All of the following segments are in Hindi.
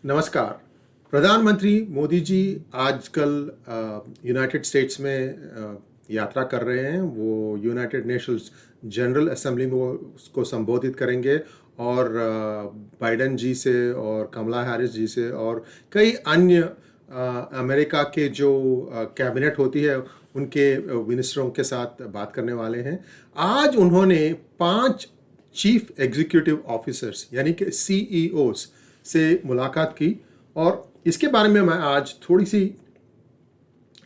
नमस्कार। प्रधानमंत्री मोदी जी आजकल यूनाइटेड स्टेट्स में यात्रा कर रहे हैं। वो यूनाइटेड नेशंस जनरल असेंबली में वो उसको संबोधित करेंगे और बाइडेन जी से और कमला हैरिस जी से और कई अन्य अमेरिका के जो कैबिनेट होती है उनके मिनिस्टरों के साथ बात करने वाले हैं। आज उन्होंने 5 चीफ एग्जीक्यूटिव ऑफिसर्स यानी कि सीईओस से मुलाकात की और इसके बारे में मैं आज थोड़ी सी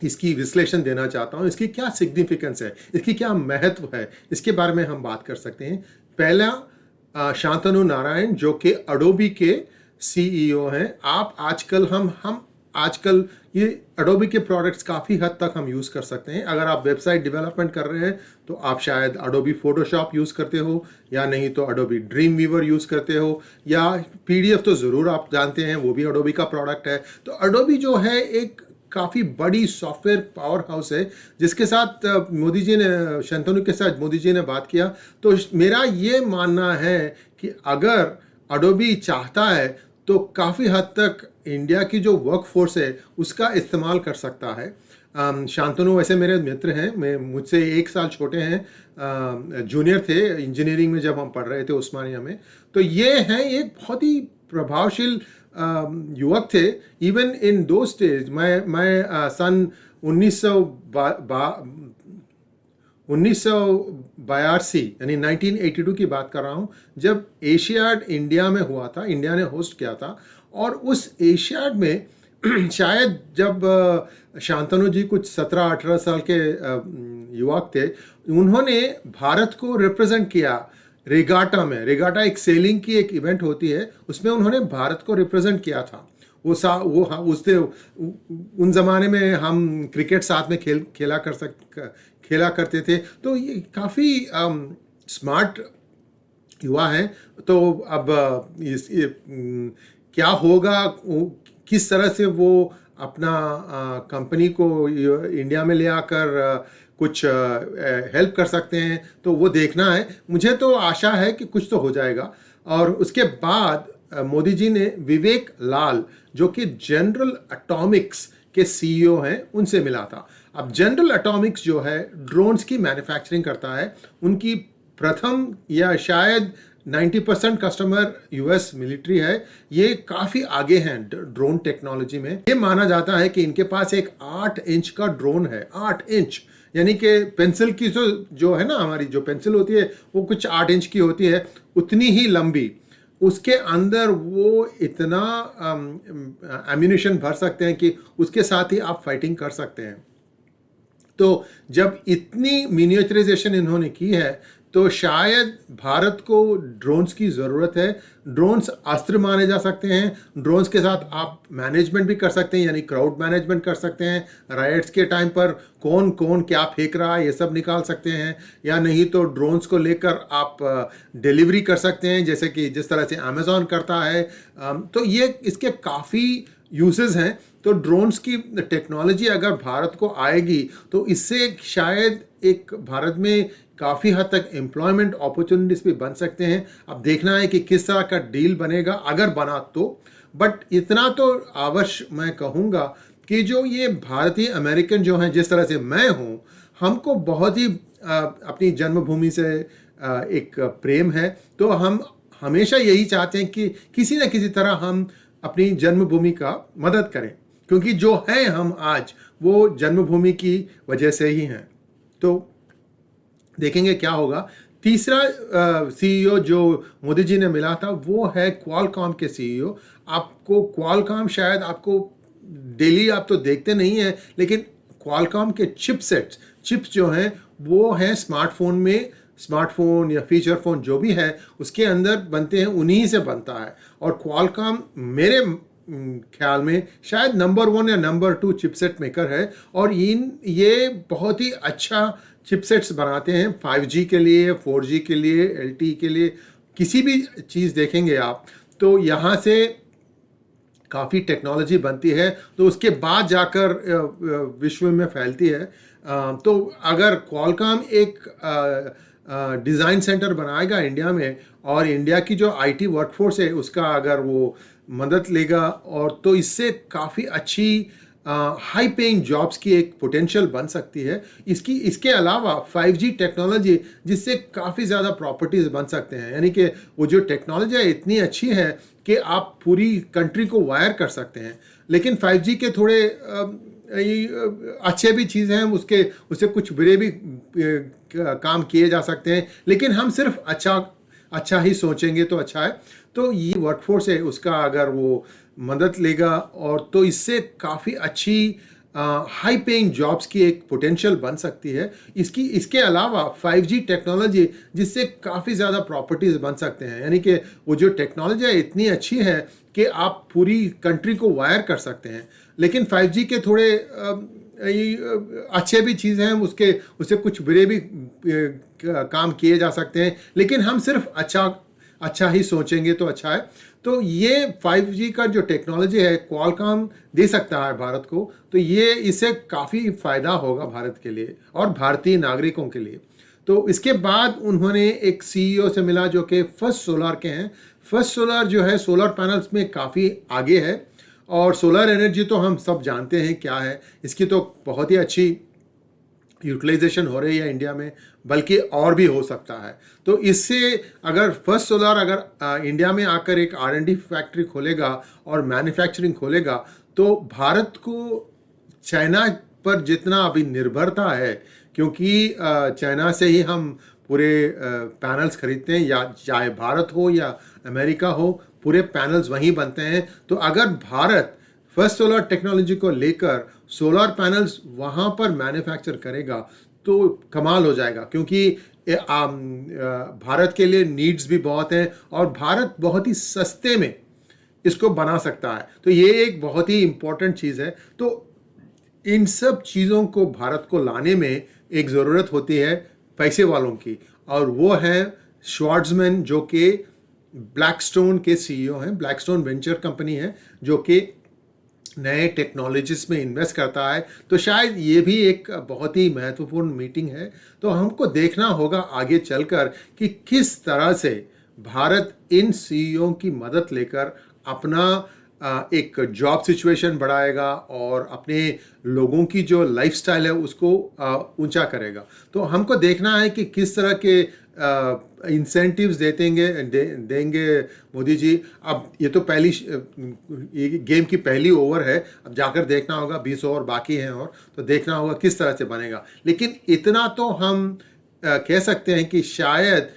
इसकी विश्लेषण देना चाहता हूँ। इसकी क्या सिग्निफिकेंस है, इसकी क्या महत्व है, इसके बारे में हम बात कर सकते हैं। पहला शांतनु नारायण जो कि अडोबी के सीईओ हैं। आप आजकल हम आजकल ये अडोबी के प्रोडक्ट्स काफ़ी हद तक हम यूज़ कर सकते हैं। अगर आप वेबसाइट डेवलपमेंट कर रहे हैं तो आप शायद अडोबी फोटोशॉप यूज़ करते हो, या नहीं तो अडोबी ड्रीम वीवर यूज़ करते हो, या पीडीएफ तो ज़रूर आप जानते हैं, वो भी अडोबी का प्रोडक्ट है। तो अडोबी जो है एक काफ़ी बड़ी सॉफ्टवेयर पावर हाउस है जिसके साथ मोदी जी ने, शंतनु के साथ मोदी जी ने बात किया। तो मेरा ये मानना है कि अगर अडोबी चाहता है तो काफ़ी हद तक इंडिया की जो वर्क फोर्स है उसका इस्तेमाल कर सकता है। शांतनु वैसे मेरे मित्र हैं, मैं मुझसे 1 साल छोटे हैं, जूनियर थे इंजीनियरिंग में जब हम पढ़ रहे थे उस्मानिया में। तो ये हैं एक बहुत ही प्रभावशील युवक थे। इवन इन दो स्टेज मैं सन 1982 यानी 1982 की बात कर रहा हूँ, जब एशियाड इंडिया में हुआ था, इंडिया ने होस्ट किया था। और उस एशियाड में शायद जब शांतनु जी कुछ 17-18 साल के युवक थे, उन्होंने भारत को रिप्रेजेंट किया रेगाटा में। रेगाटा एक सेलिंग की एक इवेंट होती है, उसमें उन्होंने भारत को रिप्रेजेंट किया था। उन ज़माने में हम क्रिकेट साथ में खेला करते थे। तो ये काफ़ी स्मार्ट युवा हैं। तो अब क्या होगा, किस तरह से वो अपना कंपनी को इंडिया में ले आकर कुछ हेल्प कर सकते हैं, तो वो देखना है। मुझे तो आशा है कि कुछ तो हो जाएगा। और उसके बाद मोदी जी ने विवेक लाल जो कि जनरल एटॉमिक्स के सीईओ हैं उनसे मिला था। अब जनरल एटॉमिक्स जो है ड्रोन्स की मैन्युफैक्चरिंग करता है। उनकी प्रथम या शायद 90% कस्टमर यूएस मिलिट्री है। ये काफ़ी आगे हैं ड्रोन टेक्नोलॉजी में। ये माना जाता है कि इनके पास एक 8 इंच का ड्रोन है। 8 इंच यानी कि पेंसिल की जो है ना, हमारी जो पेंसिल होती है वो कुछ 8 इंच की होती है, उतनी ही लंबी। उसके अंदर वो इतना एम्यूनिशन भर सकते हैं कि उसके साथ ही आप फाइटिंग कर सकते हैं। तो जब इतनी मिनिएचराइजेशन इन्होंने की है तो शायद भारत को ड्रोन्स की ज़रूरत है। ड्रोन्स अस्त्र माने जा सकते हैं। ड्रोन्स के साथ आप मैनेजमेंट भी कर सकते हैं, यानी क्राउड मैनेजमेंट कर सकते हैं। राइट्स के टाइम पर कौन कौन क्या फेंक रहा है ये सब निकाल सकते हैं, या नहीं तो ड्रोन्स को लेकर आप डिलीवरी कर सकते हैं, जैसे कि जिस तरह से अमेज़ॉन करता है। तो ये इसके काफ़ी यूजेस हैं। तो ड्रोन्स की टेक्नोलॉजी अगर भारत को आएगी तो इससे शायद एक भारत में काफ़ी हद तक एम्प्लॉयमेंट अपॉर्चुनिटीज़ भी बन सकते हैं। अब देखना है कि किस तरह का डील बनेगा, अगर बना तो। बट इतना तो अवश्य मैं कहूँगा कि जो ये भारतीय अमेरिकन जो हैं, जिस तरह से मैं हूँ, हमको बहुत ही अपनी जन्मभूमि से एक प्रेम है। तो हम हमेशा यही चाहते हैं कि किसी न किसी तरह हम अपनी जन्मभूमि का मदद करें, क्योंकि जो है हम आज वो जन्मभूमि की वजह से ही हैं। तो देखेंगे क्या होगा। तीसरा सीईओ जो मोदी जी ने मिला था वो है क्वालकॉम के सीईओ। आपको क्वालकॉम शायद आपको डेली आप तो देखते नहीं हैं, लेकिन क्वालकॉम के चिप्स जो हैं वो हैं स्मार्टफोन या फीचर फ़ोन जो भी है उसके अंदर बनते हैं, उन्हीं से बनता है। और क्वालकॉम मेरे ख्याल में शायद नंबर 1 या नंबर 2 चिपसेट मेकर है। और ये बहुत ही अच्छा चिपसेट्स बनाते हैं 5G के लिए, 4G के लिए, LTE के लिए। किसी भी चीज़ देखेंगे आप तो यहाँ से काफ़ी टेक्नोलॉजी बनती है, तो उसके बाद जाकर विश्व में फैलती है। तो अगर क्वालकॉम एक डिज़ाइन सेंटर बनाएगा इंडिया में, और इंडिया की जो IT वर्कफोर्स है उसका अगर वो मदद लेगा और तो इससे काफ़ी अच्छी हाई पेइंग जॉब्स की एक पोटेंशियल बन सकती है। इसके अलावा 5G टेक्नोलॉजी जिससे काफ़ी ज़्यादा प्रॉपर्टीज बन सकते हैं, यानी कि वो जो टेक्नोलॉजी है इतनी अच्छी है कि आप पूरी कंट्री को वायर कर सकते हैं। लेकिन 5G के थोड़े अच्छे भी चीज़ें हैं, उससे कुछ बुरे भी काम किए जा सकते हैं, लेकिन हम सिर्फ अच्छा ही सोचेंगे तो अच्छा है। तो ये वर्कफोर्स है उसका अगर वो मदद लेगा और तो इससे काफ़ी अच्छी हाई पेइंग जॉब्स की एक पोटेंशियल बन सकती है। इसके अलावा 5G टेक्नोलॉजी जिससे काफ़ी ज़्यादा प्रॉपर्टीज बन सकते हैं, यानी कि वो जो टेक्नोलॉजी है इतनी अच्छी है कि आप पूरी कंट्री को वायर कर सकते हैं। लेकिन 5G के थोड़े अच्छे भी चीज़ें हैं, उससे कुछ बुरे भी काम किए जा सकते हैं, लेकिन हम सिर्फ अच्छा ही सोचेंगे तो अच्छा है। तो ये 5G का जो टेक्नोलॉजी है क्वालकॉम दे सकता है भारत को, तो ये इससे काफ़ी फ़ायदा होगा भारत के लिए और भारतीय नागरिकों के लिए। तो इसके बाद उन्होंने एक CEO से मिला जो कि फर्स्ट सोलर के हैं। फर्स्ट सोलर जो है सोलर पैनल्स में काफ़ी आगे है और सोलर एनर्जी तो हम सब जानते हैं क्या है, इसकी तो बहुत ही अच्छी यूटिलाइजेशन हो रही है इंडिया में, बल्कि और भी हो सकता है। तो इससे अगर फर्स्ट सोलर अगर इंडिया में आकर एक R&D फैक्ट्री खोलेगा और मैन्युफैक्चरिंग खोलेगा, तो भारत को चाइना पर जितना अभी निर्भरता है, क्योंकि चाइना से ही हम पूरे पैनल्स खरीदते हैं, या चाहे भारत हो या अमेरिका हो, पूरे पैनल्स वहीं बनते हैं। तो अगर भारत फर्स्ट सोलर टेक्नोलॉजी को लेकर सोलर पैनल्स वहाँ पर मैन्युफैक्चर करेगा तो कमाल हो जाएगा, क्योंकि भारत के लिए नीड्स भी बहुत हैं और भारत बहुत ही सस्ते में इसको बना सकता है। तो ये एक बहुत ही इम्पोर्टेंट चीज़ है। तो इन सब चीज़ों को भारत को लाने में एक ज़रूरत होती है पैसे वालों की, और वो है श्वार्ट्जमैन जो कि ब्लैकस्टोन के CEO हैं। ब्लैकस्टोन वेंचर कंपनी है जो कि नए टेक्नोलॉजीज में इन्वेस्ट करता है। तो शायद ये भी एक बहुत ही महत्वपूर्ण मीटिंग है। तो हमको देखना होगा आगे चलकर कि किस तरह से भारत इन CEO की मदद लेकर अपना एक जॉब सिचुएशन बढ़ाएगा और अपने लोगों की जो लाइफस्टाइल है उसको ऊंचा करेगा। तो हमको देखना है कि किस तरह के इंसेंटिव्स देंगे मोदी जी। अब ये तो ये गेम की पहली ओवर है, अब जाकर देखना होगा, 20 ओवर बाकी हैं और तो देखना होगा किस तरह से बनेगा। लेकिन इतना तो हम कह सकते हैं कि शायद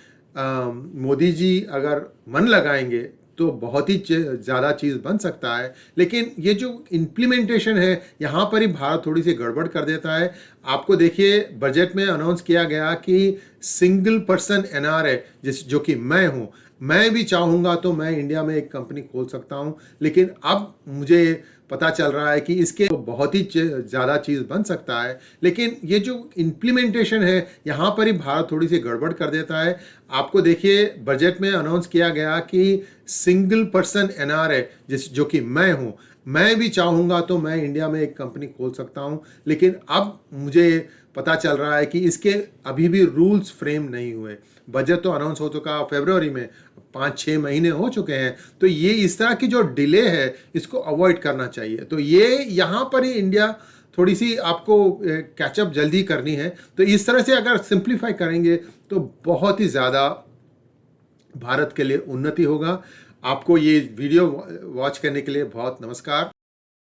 मोदी जी अगर मन लगाएंगे तो बहुत ही ज़्यादा चीज़ बन सकता है। लेकिन ये जो इम्प्लीमेंटेशन है यहाँ पर ही भारत थोड़ी सी गड़बड़ कर देता है। आपको देखिए बजट में अनाउंस किया गया कि सिंगल पर्सन NRA जो कि मैं भी चाहूँगा तो मैं इंडिया में एक कंपनी खोल सकता हूँ। लेकिन अब मुझे पता चल रहा है कि इसके तो बहुत ही ज़्यादा चीज़ बन सकता है। लेकिन ये जो इम्प्लीमेंटेशन है यहाँ पर ही भारत थोड़ी सी गड़बड़ कर देता है। आपको देखिए बजट में अनाउंस किया गया कि सिंगल पर्सन NRA जो कि मैं भी चाहूँगा तो मैं इंडिया में एक कंपनी खोल सकता हूँ। लेकिन अब मुझे पता चल रहा है कि इसके अभी भी रूल्स फ्रेम नहीं हुए। बजट तो अनाउंस हो चुका फरवरी में, 5-6 महीने हो चुके हैं। तो ये इस तरह की जो डिले है इसको अवॉइड करना चाहिए। तो ये यहाँ पर ही इंडिया थोड़ी सी आपको कैचअप जल्दी करनी है। तो इस तरह से अगर सिंप्लीफाई करेंगे तो बहुत ही ज़्यादा भारत के लिए उन्नति होगा। आपको ये वीडियो वॉच करने के लिए बहुत नमस्कार।